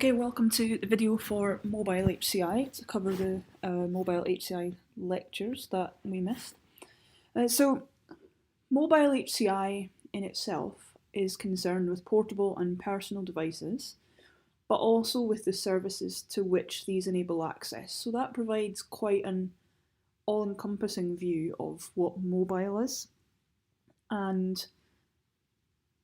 Okay, welcome to the video for Mobile HCI to cover the Mobile HCI lectures that we missed. So, Mobile HCI in itself is concerned with portable and personal devices, but also with the services to which these enable access. So that provides quite an all-encompassing view of what mobile is. And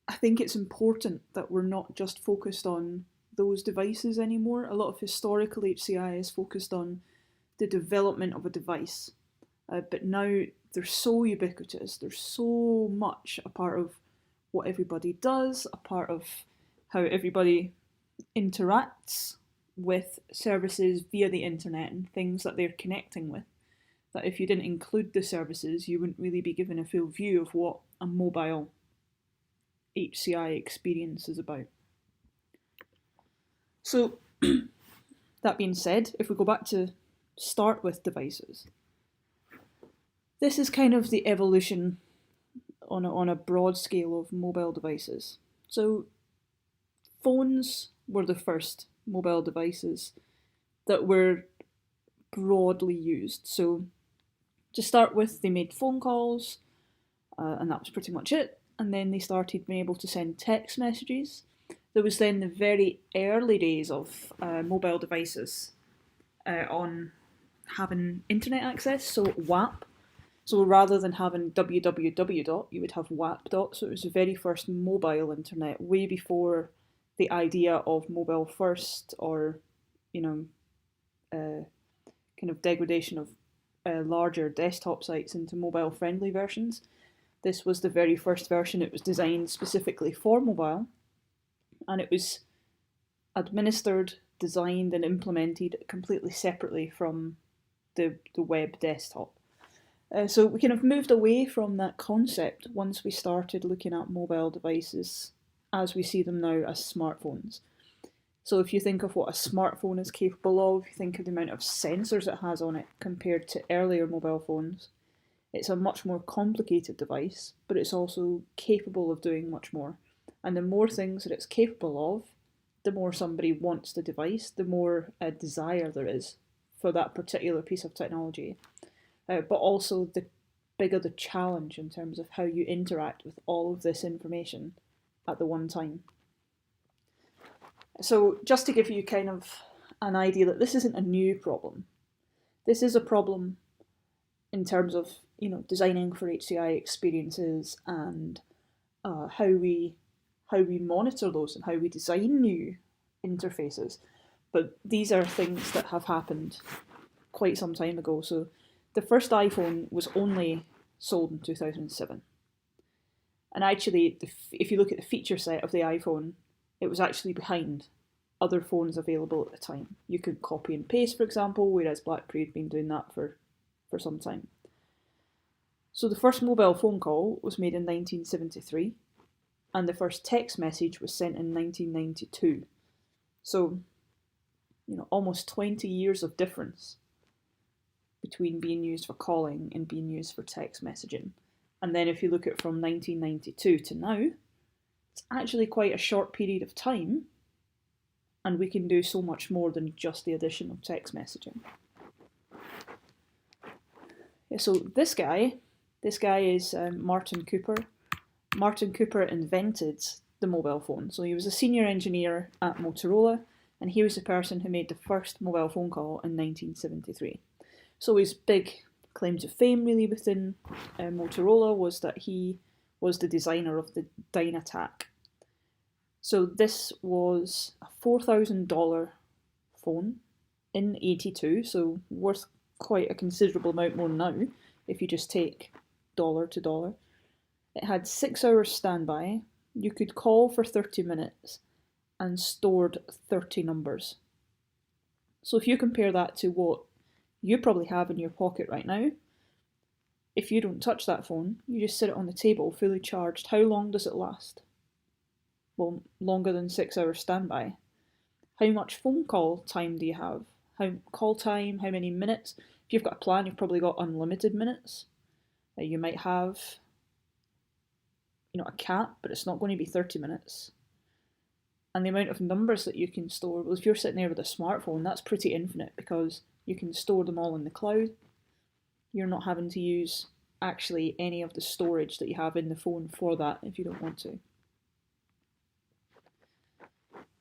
I think it's important that we're not just focused on those devices anymore. A lot of historical HCI is focused on the development of a device, but now they're so ubiquitous, they're so much a part of what everybody does, a part of how everybody interacts with services via the internet and things that they're connecting with, that if you didn't include the services, you wouldn't really be given a full view of what a mobile HCI experience is about. So, that being said, if we go back to start with devices, this is kind of the evolution on a broad scale of mobile devices. So, phones were the first mobile devices that were broadly used. So, to start with, they made phone calls, and that was pretty much it. And then they started being able to send text messages. There was then the very early days of mobile devices on having internet access, so WAP. So rather than having www. You would have WAP. So it was the very first mobile internet, way before the idea of mobile first or, kind of degradation of larger desktop sites into mobile friendly versions. This was the very first version. It was designed specifically for mobile. And it was administered, designed, and implemented completely separately from the web desktop. So we kind of moved away from that concept once we started looking at mobile devices as we see them now as smartphones. So if you think of what a smartphone is capable of, you think of the amount of sensors it has on it compared to earlier mobile phones. It's a much more complicated device, but it's also capable of doing much more. And the more things that it's capable of, the more somebody wants the device, the more desire there is for that particular piece of technology. But also the bigger the challenge in terms of how you interact with all of this information at the one time. So just to give you kind of an idea that this isn't a new problem. This is a problem in terms of, designing for HCI experiences and how we monitor those and how we design new interfaces. But these are things that have happened quite some time ago. So the first iPhone was only sold in 2007. And actually, if you look at the feature set of the iPhone, it was actually behind other phones available at the time. You could copy and paste, for example, whereas BlackBerry had been doing that for some time. So the first mobile phone call was made in 1973. And the first text message was sent in 1992. So, almost 20 years of difference between being used for calling and being used for text messaging. And then if you look at from 1992 to now, it's actually quite a short period of time, and we can do so much more than just the addition of text messaging. Yeah, so this guy is Martin Cooper. Martin Cooper invented the mobile phone. So he was a senior engineer at Motorola, and he was the person who made the first mobile phone call in 1973. So his big claim to fame really within Motorola was that he was the designer of the Dynatac. So this was a $4,000 phone in 82, so worth quite a considerable amount more now if you just take dollar to dollar. It had 6 hours standby, you could call for 30 minutes, and stored 30 numbers. So if you compare that to what you probably have in your pocket right now, if you don't touch that phone, you just sit it on the table fully charged, how long does it last? Well, longer than 6 hours standby. How much phone call time do you have? How many minutes? If you've got a plan, you've probably got unlimited minutes. You might have a cap, but it's not going to be 30 minutes. And the amount of numbers that you can store, well, if you're sitting there with a smartphone, that's pretty infinite because you can store them all in the cloud. You're not having to use actually any of the storage that you have in the phone for that if you don't want to.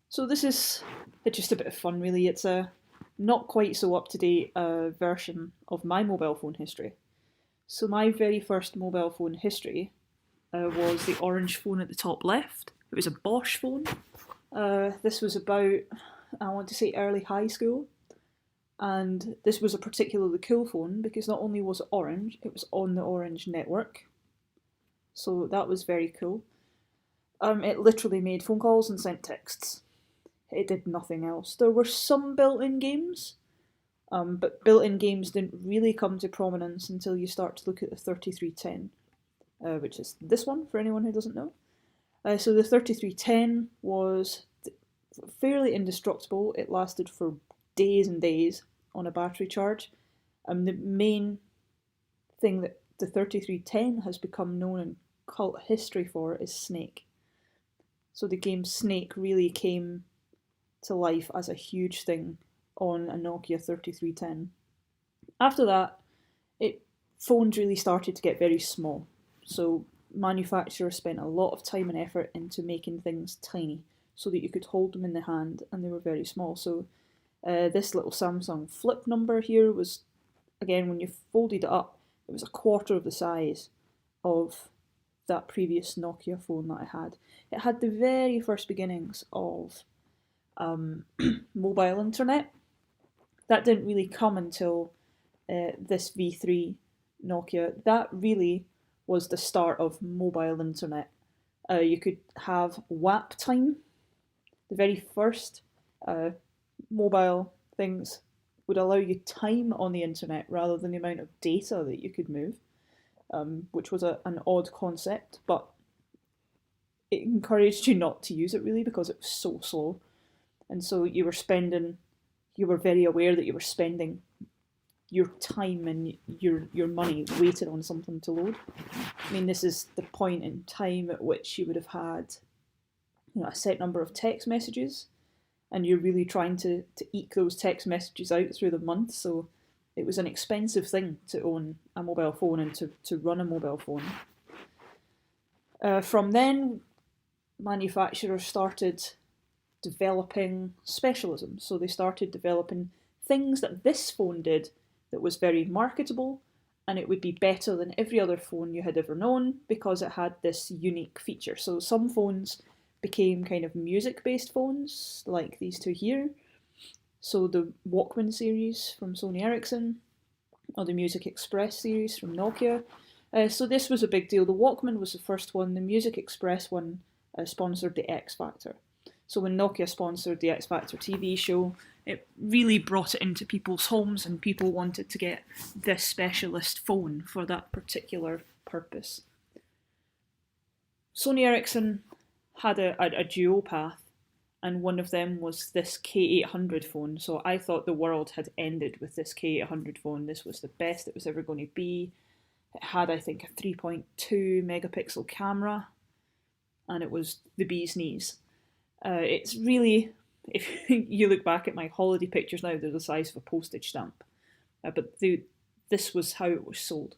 So this is just a bit of fun, really. It's a not quite so up-to-date version of my mobile phone history. So my very first mobile phone history was the orange phone at the top left. It was a Bosch phone. This was about, I want to say, early high school. And this was a particularly cool phone because not only was it orange, it was on the Orange network. So that was very cool. It literally made phone calls and sent texts. It did nothing else. There were some built-in games, but built-in games didn't really come to prominence until you start to look at the 3310, which is this one, for anyone who doesn't know. So the 3310 was fairly indestructible. It lasted for days and days on a battery charge. The main thing that the 3310 has become known in cult history for is Snake. So the game Snake really came to life as a huge thing on a Nokia 3310. After that, phones really started to get very small. So manufacturers spent a lot of time and effort into making things tiny so that you could hold them in the hand and they were very small. So this little Samsung Flip number here was, again, when you folded it up, it was a quarter of the size of that previous Nokia phone that I had. It had the very first beginnings of mobile internet. That didn't really come until this V3 Nokia. That really was the start of mobile internet. You could have WAP time. The very first mobile things would allow you time on the internet rather than the amount of data that you could move, which was an odd concept, but it encouraged you not to use it really because it was so slow. And so you were very aware that you were spending your time and your money waiting on something to load. I mean, this is the point in time at which you would have had, a set number of text messages, and you're really trying to eke those text messages out through the month. So it was an expensive thing to own a mobile phone and to run a mobile phone. From then, manufacturers started developing specialism. So they started developing things that this phone did that was very marketable, and it would be better than every other phone you had ever known because it had this unique feature. So some phones became kind of music-based phones, like these two here. So the Walkman series from Sony Ericsson, or the Music Express series from Nokia. So this was a big deal. The Walkman was the first one. The Music Express one sponsored the X Factor. So when Nokia sponsored the X Factor TV show, it really brought it into people's homes and people wanted to get this specialist phone for that particular purpose. Sony Ericsson had a dual path, and one of them was this K800 phone. So I thought the world had ended with this K800 phone. This was the best it was ever going to be. It had, I think, a 3.2 megapixel camera, and it was the bee's knees. It's really, if you look back at my holiday pictures now, they're the size of a postage stamp. But this was how it was sold.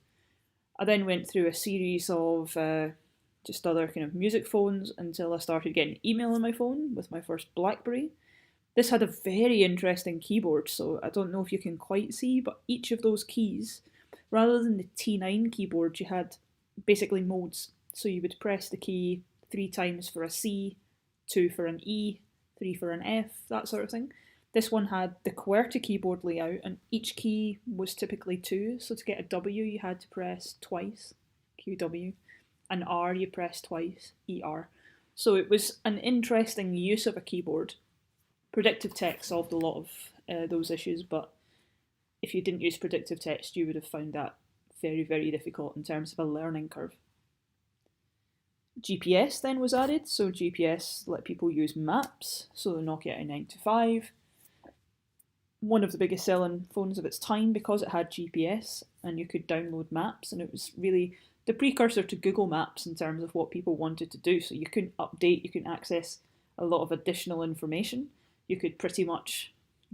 I then went through a series of just other kind of music phones until I started getting email on my phone with my first BlackBerry. This had a very interesting keyboard, so I don't know if you can quite see, but each of those keys, rather than the T9 keyboard, you had basically modes. So you would press the key 3 times for a C, 2 for an E, 3 for an F, that sort of thing. This one had the QWERTY keyboard layout, and each key was typically 2, so to get a W you had to press twice, QW, an R you press twice, ER. So it was an interesting use of a keyboard. Predictive text solved a lot of those issues, but if you didn't use predictive text, you would have found that very, very difficult in terms of a learning curve. GPS then was added, so GPS let people use maps, so the Nokia i925. One of the biggest selling phones of its time because it had GPS and you could download maps, and it was really the precursor to Google Maps in terms of what people wanted to do. So you couldn't update, you couldn't access a lot of additional information. You could pretty much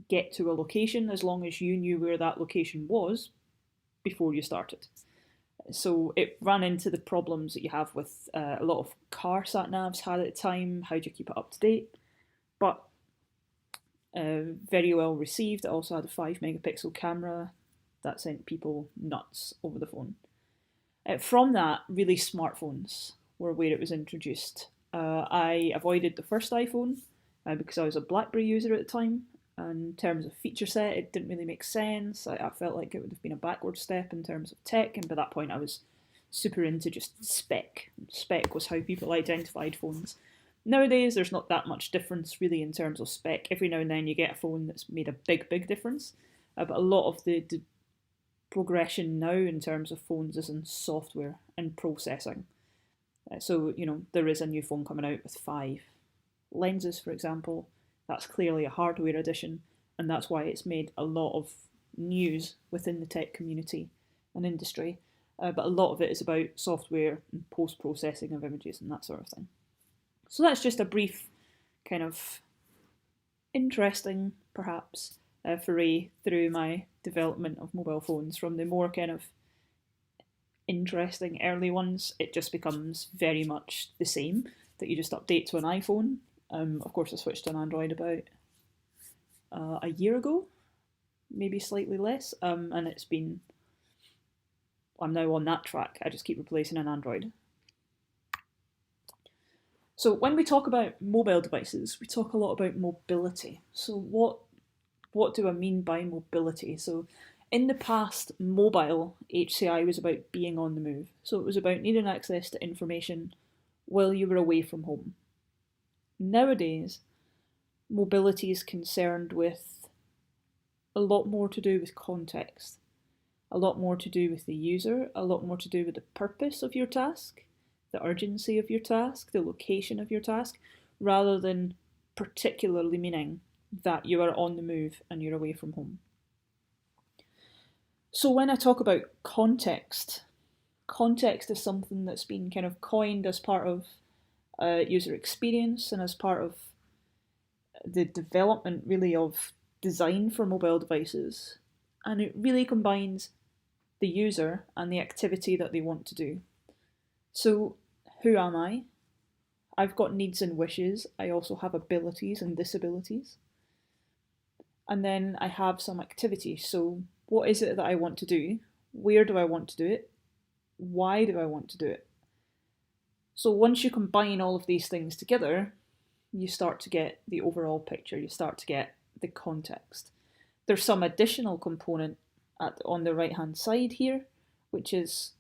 get to a location as long as you knew where that location was before you started. So it ran into the problems that you have with a lot of car sat navs had at the time. How do you keep it up to date? But very well received. It also had a 5 megapixel camera that sent people nuts over the phone. From that, really smartphones were where it was introduced. I avoided the first iPhone because I was a BlackBerry user at the time. And in terms of feature set, it didn't really make sense. I felt like it would have been a backward step in terms of tech, and by that point I was super into just spec. Spec was how people identified phones. Nowadays, there's not that much difference really in terms of spec. Every now and then you get a phone that's made a big difference, but a lot of the progression now in terms of phones is in software and processing. So, there is a new phone coming out with 5 lenses, for example. That's clearly a hardware addition, and that's why it's made a lot of news within the tech community and industry. But a lot of it is about software and post-processing of images and that sort of thing. So that's just a brief kind of interesting, perhaps, foray through my development of mobile phones. From the more kind of interesting early ones, it just becomes very much the same, that you just update to an iPhone. Of course, I switched to an Android about a year ago, maybe slightly less, and I'm now on that track. I just keep replacing an Android. So when we talk about mobile devices, we talk a lot about mobility. So what do I mean by mobility? So in the past, mobile HCI was about being on the move. So it was about needing access to information while you were away from home. Nowadays, mobility is concerned with a lot more to do with context, a lot more to do with the user, a lot more to do with the purpose of your task, the urgency of your task, the location of your task, rather than particularly meaning that you are on the move and you're away from home. So when I talk about context is something that's been kind of coined as part of user experience and as part of the development really of design for mobile devices. And it really combines the user and the activity that they want to do. So who am I? I've got needs and wishes. I also have abilities and disabilities. And then I have some activity. So what is it that I want to do? Where do I want to do it? Why do I want to do it? So once you combine all of these things together, you start to get the overall picture. You start to get the context. There's some additional component on the right-hand side here, which is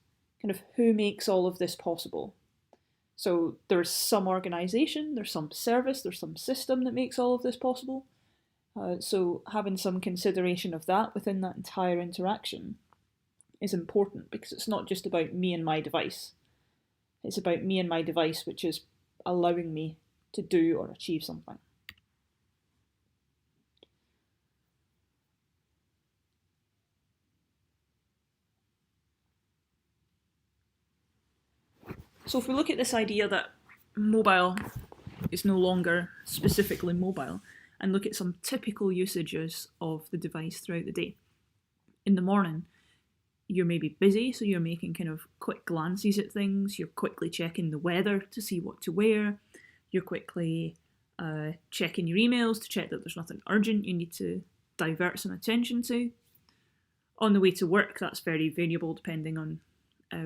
kind of who makes all of this possible. So there's some organisation, there's some service, there's some system that makes all of this possible. So having some consideration of that within that entire interaction is important, because it's not just about me and my device. It's about me and my device, which is allowing me to do or achieve something. So if we look at this idea that mobile is no longer specifically mobile, and look at some typical usages of the device throughout the day. In the morning, you're maybe busy, so you're making kind of quick glances at things, you're quickly checking the weather to see what to wear, you're quickly checking your emails to check that there's nothing urgent you need to divert some attention to. On the way to work, that's very variable depending on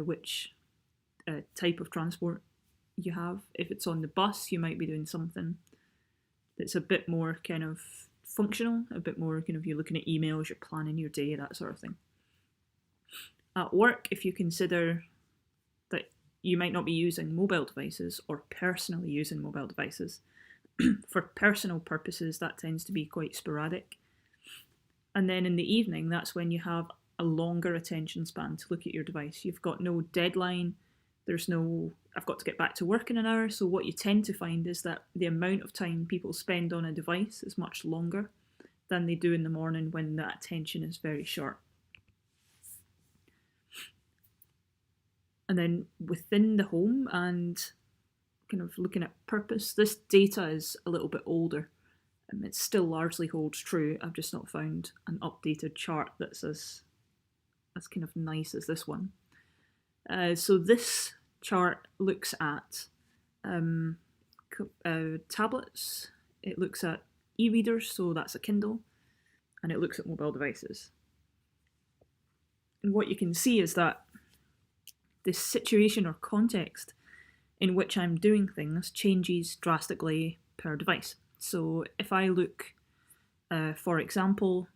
which type of transport you have. If it's on the bus, you might be doing something that's a bit more kind of functional, a bit more kind of you're looking at emails, you're planning your day, that sort of thing. At work, if you consider that you might not be using mobile devices or personally using mobile devices, for personal purposes, that tends to be quite sporadic. And then in the evening, that's when you have a longer attention span to look at your device. You've got no deadline, there's no, I've got to get back to work in an hour. So what you tend to find is that the amount of time people spend on a device is much longer than they do in the morning when that attention is very short. And then within the home and kind of looking at purpose, this data is a little bit older. It still largely holds true. I've just not found an updated chart that's as kind of nice as this one. So this chart looks at tablets, it looks at e-readers, so that's a Kindle, and it looks at mobile devices. And what you can see is that the situation or context in which I'm doing things changes drastically per device. So if I look, for example,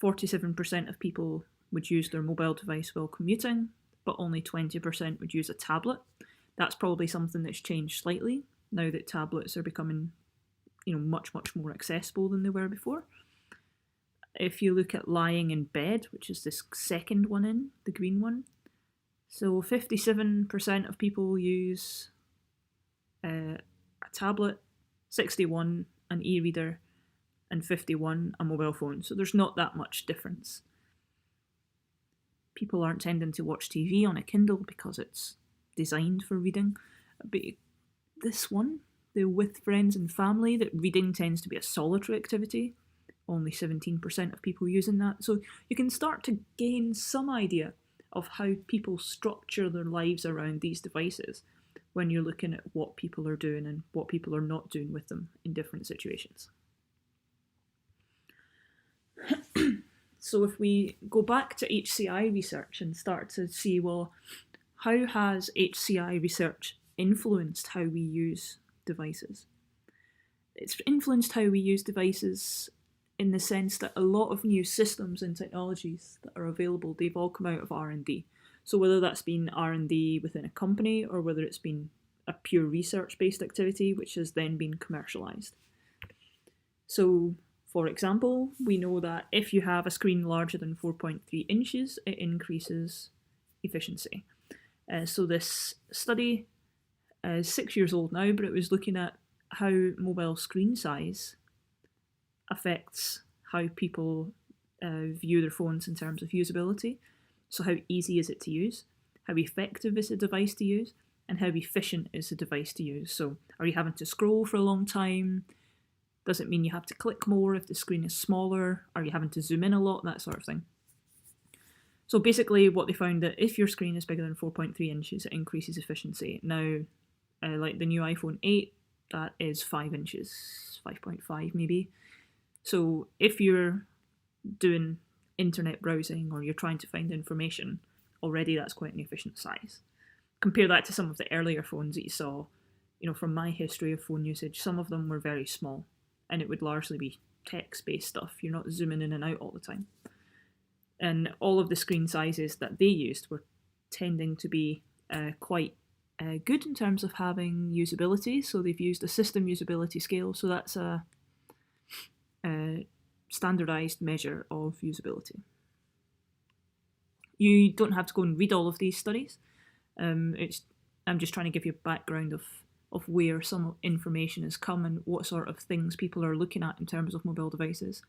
47% of people would use their mobile device while commuting, but only 20% would use a tablet. That's probably something that's changed slightly now that tablets are becoming, much, much more accessible than they were before. If you look at lying in bed, which is this second one in, the green one, so 57% of people use a tablet, 61 an e-reader, and 51 a mobile phone. So there's not that much difference. People aren't tending to watch TV on a Kindle because it's designed for reading. But this one, the with friends and family, that reading tends to be a solitary activity, only 17% of people using that. So you can start to gain some idea of how people structure their lives around these devices when you're looking at what people are doing and what people are not doing with them in different situations. So if we go back to HCI research and start to see, well, how has HCI research influenced how we use devices? It's influenced how we use devices in the sense that a lot of new systems and technologies that are available, they've all come out of R&D. So whether that's been R&D within a company or whether it's been a pure research-based activity which has then been commercialised. So, for example, we know that if you have a screen larger than 4.3 inches, it increases efficiency. So this study is 6 years old now, but it was looking at how mobile screen size affects how people view their phones in terms of usability. So how easy is it to use? How effective is a device to use? And how efficient is a device to use? So are you having to scroll for a long time? Does it mean you have to click more if the screen is smaller? Are you having to zoom in a lot? That sort of thing. So basically what they found that if your screen is bigger than 4.3 inches, it increases efficiency. Now, like the new iPhone 8, that is 5 inches, 5.5 maybe. So if you're doing internet browsing or you're trying to find information, already that's quite an efficient size. Compare that to some of the earlier phones that you saw, from my history of phone usage, some of them were very small and it would largely be text-based stuff. You're not zooming in and out all the time. And all of the screen sizes that they used were tending to be quite good in terms of having usability. So they've used a system usability scale. So that's a standardized measure of usability. You don't have to go and read all of these studies. I'm just trying to give you a background of where some information has come and what sort of things people are looking at in terms of mobile devices.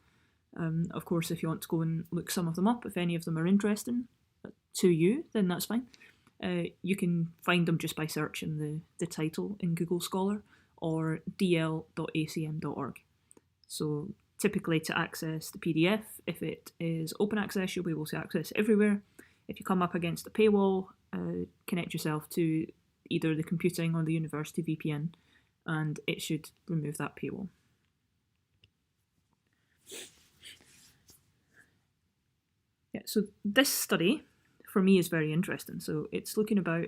Of course, if you want to go and look some of them up, if any of them are interesting to you, then that's fine. You can find them just by searching the title in Google Scholar or dl.acm.org. So typically to access the PDF, if it is open access, you'll be able to access it everywhere. If you come up against a paywall, connect yourself to either the computing or the university VPN, and it should remove that paywall. Yeah, so this study, for me, is very interesting. So it's looking about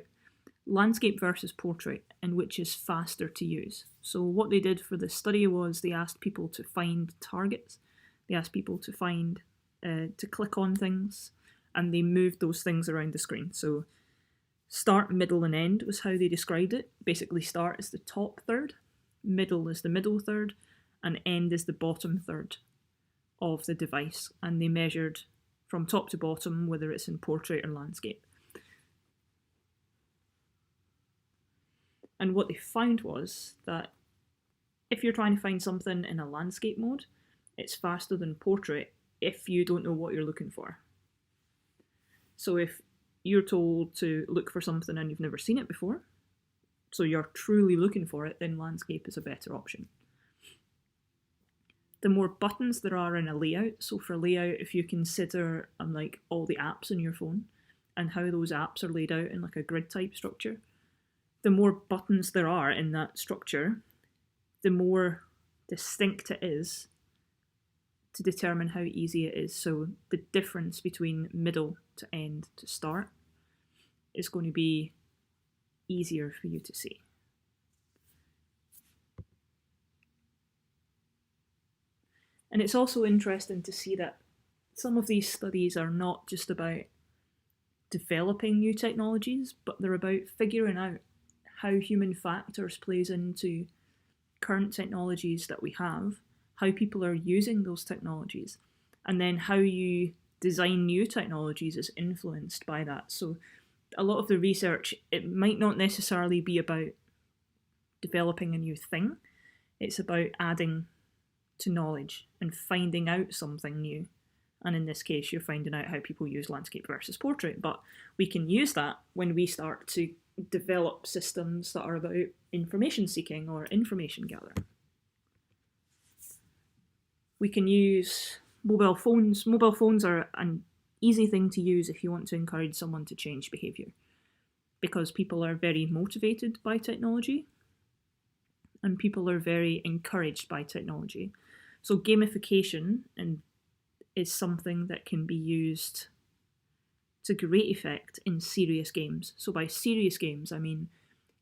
landscape versus portrait and which is faster to use. So what they did for this study was they asked people to find targets. They asked people to find, to click on things, and they moved those things around the screen. So start, middle, and end was how they described it. Basically, start is the top third, middle is the middle third, and end is the bottom third of the device. And they measured from top to bottom whether it's in portrait or landscape. And what they found was that if you're trying to find something in a landscape mode, it's faster than portrait if you don't know what you're looking for. So if you're told to look for something and you've never seen it before, so you're truly looking for it, then landscape is a better option. The more buttons there are in a layout, so for layout, if you consider like all the apps on your phone and how those apps are laid out in like a grid type structure, the more buttons there are in that structure, the more distinct it is to determine how easy it is. So the difference between middle to end to start is going to be easier for you to see. And it's also interesting to see that some of these studies are not just about developing new technologies, but they're about figuring out how human factors plays into current technologies that we have, how people are using those technologies, and then how you design new technologies is influenced by that. So a lot of the research, it might not necessarily be about developing a new thing, it's about adding to knowledge and finding out something new. And in this case, you're finding out how people use landscape versus portrait, but we can use that when we start to develop systems that are about information seeking or information gathering. We can use mobile phones. Mobile phones are an easy thing to use if you want to encourage someone to change behaviour, because people are very motivated by technology and people are very encouraged by technology. So gamification is something that can be used to great effect in serious games. So by serious games, I mean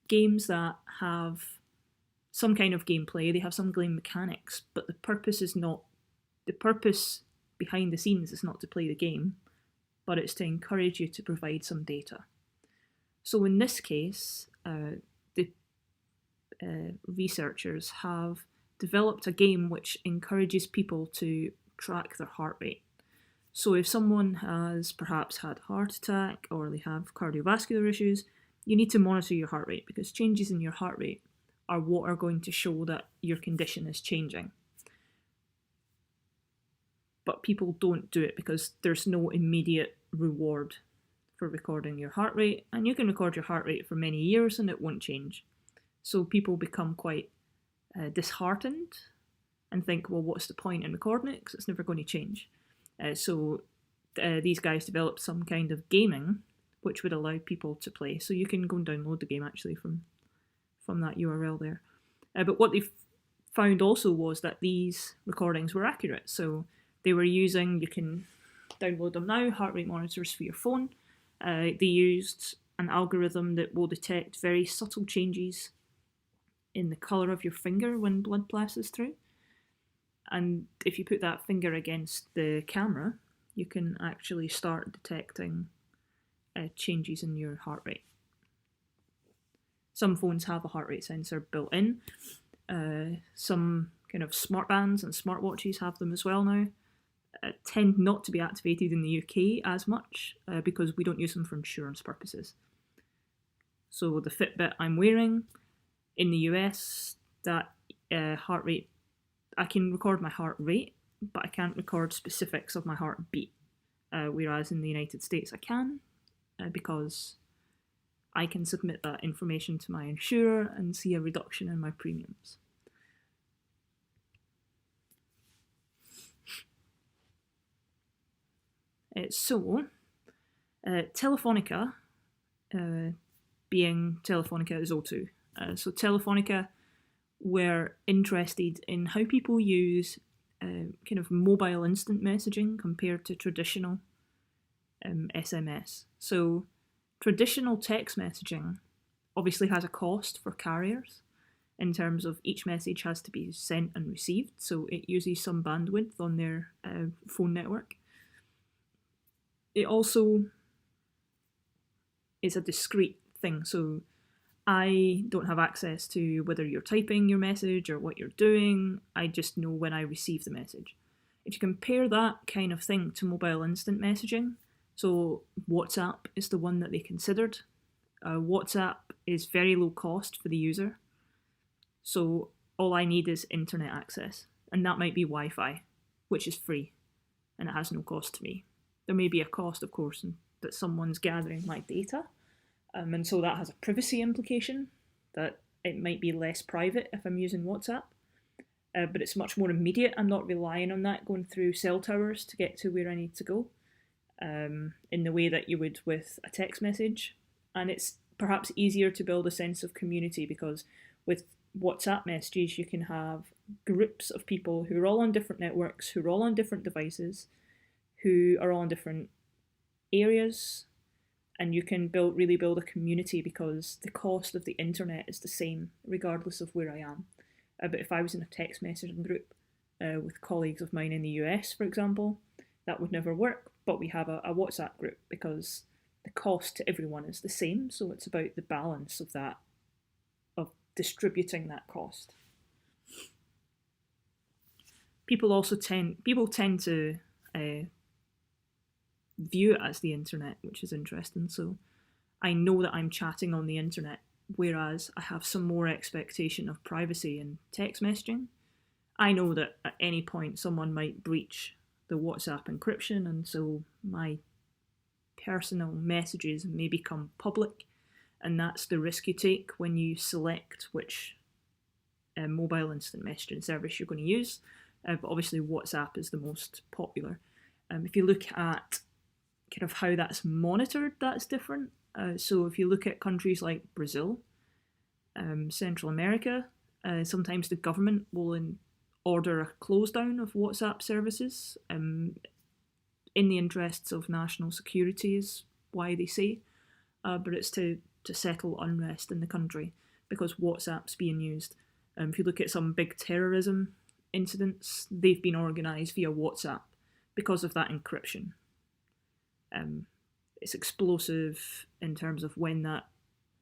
games that have some kind of gameplay, they have some game mechanics, but the purpose behind the scenes is not to play the game, but it's to encourage you to provide some data. So in this case, the researchers have developed a game which encourages people to track their heart rate. So if someone has perhaps had a heart attack or they have cardiovascular issues, you need to monitor your heart rate, because changes in your heart rate are what are going to show that your condition is changing. But people don't do it because there's no immediate reward for recording your heart rate, and you can record your heart rate for many years and it won't change. So people become quite disheartened and think, well, what's the point in recording it, because it's never going to change. So these guys developed some kind of gaming which would allow people to play. So you can go and download the game actually from that URL there. But what they found also was that these recordings were accurate. So they were using, you can download them now, heart rate monitors for your phone. They used an algorithm that will detect very subtle changes in the colour of your finger when blood passes through. And if you put that finger against the camera, you can actually start detecting changes in your heart rate. Some phones have a heart rate sensor built in. Some kind of smart bands and smartwatches have them as well now. Tend not to be activated in the UK as much because we don't use them for insurance purposes. So the Fitbit I'm wearing in the US, that heart rate, I can record my heart rate, but I can't record specifics of my heartbeat. Whereas in the United States I can, because I can submit that information to my insurer and see a reduction in my premiums. Telefonica, being Telefonica is O2. So Telefonica were interested in how people use kind of mobile instant messaging compared to traditional SMS. So traditional text messaging obviously has a cost for carriers in terms of each message has to be sent and received, so it uses some bandwidth on their phone network. It also is a discrete thing, so I don't have access to whether you're typing your message or what you're doing. I just know when I receive the message. If you compare that kind of thing to mobile instant messaging, so WhatsApp is the one that they considered. WhatsApp is very low cost for the user. So all I need is internet access, and that might be Wi-Fi, which is free, and it has no cost to me. There may be a cost, of course, that someone's gathering my data, and so that has a privacy implication. that it might be less private if I'm using WhatsApp, but it's much more immediate. I'm not relying on that going through cell towers to get to where I need to go, in the way that you would with a text message. And it's perhaps easier to build a sense of community because with WhatsApp messages, you can have groups of people who are all on different networks, who are all on different devices, who are all in different areas, and you can really build a community because the cost of the internet is the same regardless of where I am. But if I was in a text messaging group with colleagues of mine in the US, for example, that would never work. But we have a WhatsApp group because the cost to everyone is the same. So it's about the balance of that, of distributing that cost. People tend to view it as the internet, which is interesting. So I know that I'm chatting on the internet, whereas I have some more expectation of privacy in text messaging. I know that at any point someone might breach the WhatsApp encryption, and so my personal messages may become public, and that's the risk you take when you select which mobile instant messaging service you're going to use. But obviously WhatsApp is the most popular. If you look at kind of how that's monitored, that's different. So if you look at countries like Brazil, Central America, sometimes the government will order a close down of WhatsApp services in the interests of national security is why they say, but it's to settle unrest in the country because WhatsApp's being used. If you look at some big terrorism incidents, they've been organised via WhatsApp because of that encryption. It's explosive in terms of when that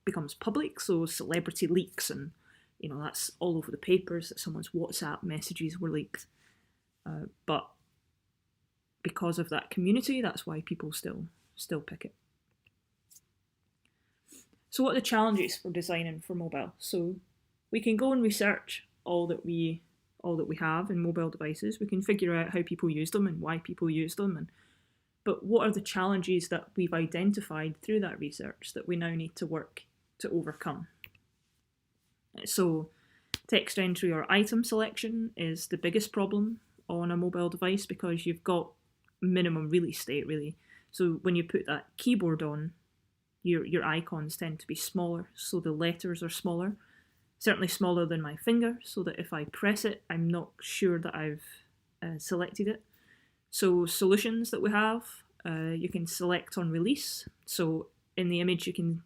becomes public, so celebrity leaks, and that's all over the papers that someone's WhatsApp messages were leaked. But because of that community, that's why people still pick it. So what are the challenges for designing for mobile? So we can go and research all that we have in mobile devices. We can figure out how people use them and why people use them, but what are the challenges that we've identified through that research that we now need to work to overcome? So text entry or item selection is the biggest problem on a mobile device because you've got minimum real estate, really. So when you put that keyboard on, your icons tend to be smaller, so the letters are smaller, certainly smaller than my finger, so that if I press it, I'm not sure that I've selected it. So solutions that we have, you can select on release. So in the image you can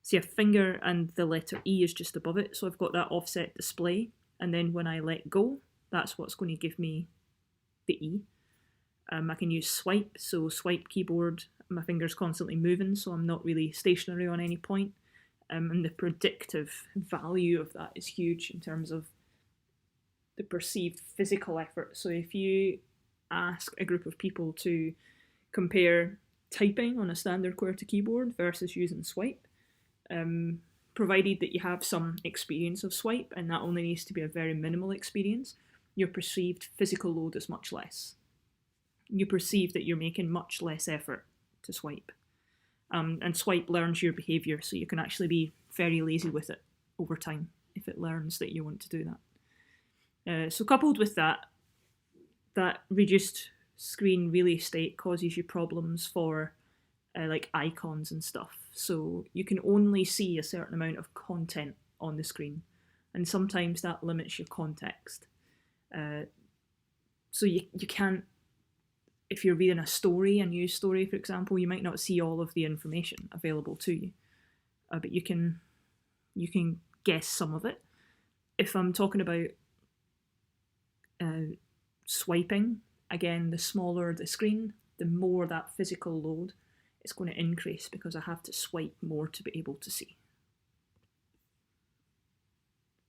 see a finger and the letter E is just above it. So I've got that offset display. And then when I let go, that's what's going to give me the E. I can use swipe. So swipe keyboard, my finger's constantly moving, so I'm not really stationary on any point. And the predictive value of that is huge in terms of the perceived physical effort. So if you ask a group of people to compare typing on a standard QWERTY keyboard versus using swipe, provided that you have some experience of swipe, and that only needs to be a very minimal experience, your perceived physical load is much less. You perceive that you're making much less effort to swipe. And swipe learns your behaviour, so you can actually be very lazy with it over time if it learns that you want to do that. So coupled with that reduced screen real estate causes you problems for like icons and stuff. So you can only see a certain amount of content on the screen, and sometimes that limits your context. So you can't, if you're reading a news story, for example, you might not see all of the information available to you, but you can guess some of it. If I'm talking about swiping, again, the smaller the screen, the more that physical load is going to increase because I have to swipe more to be able to see.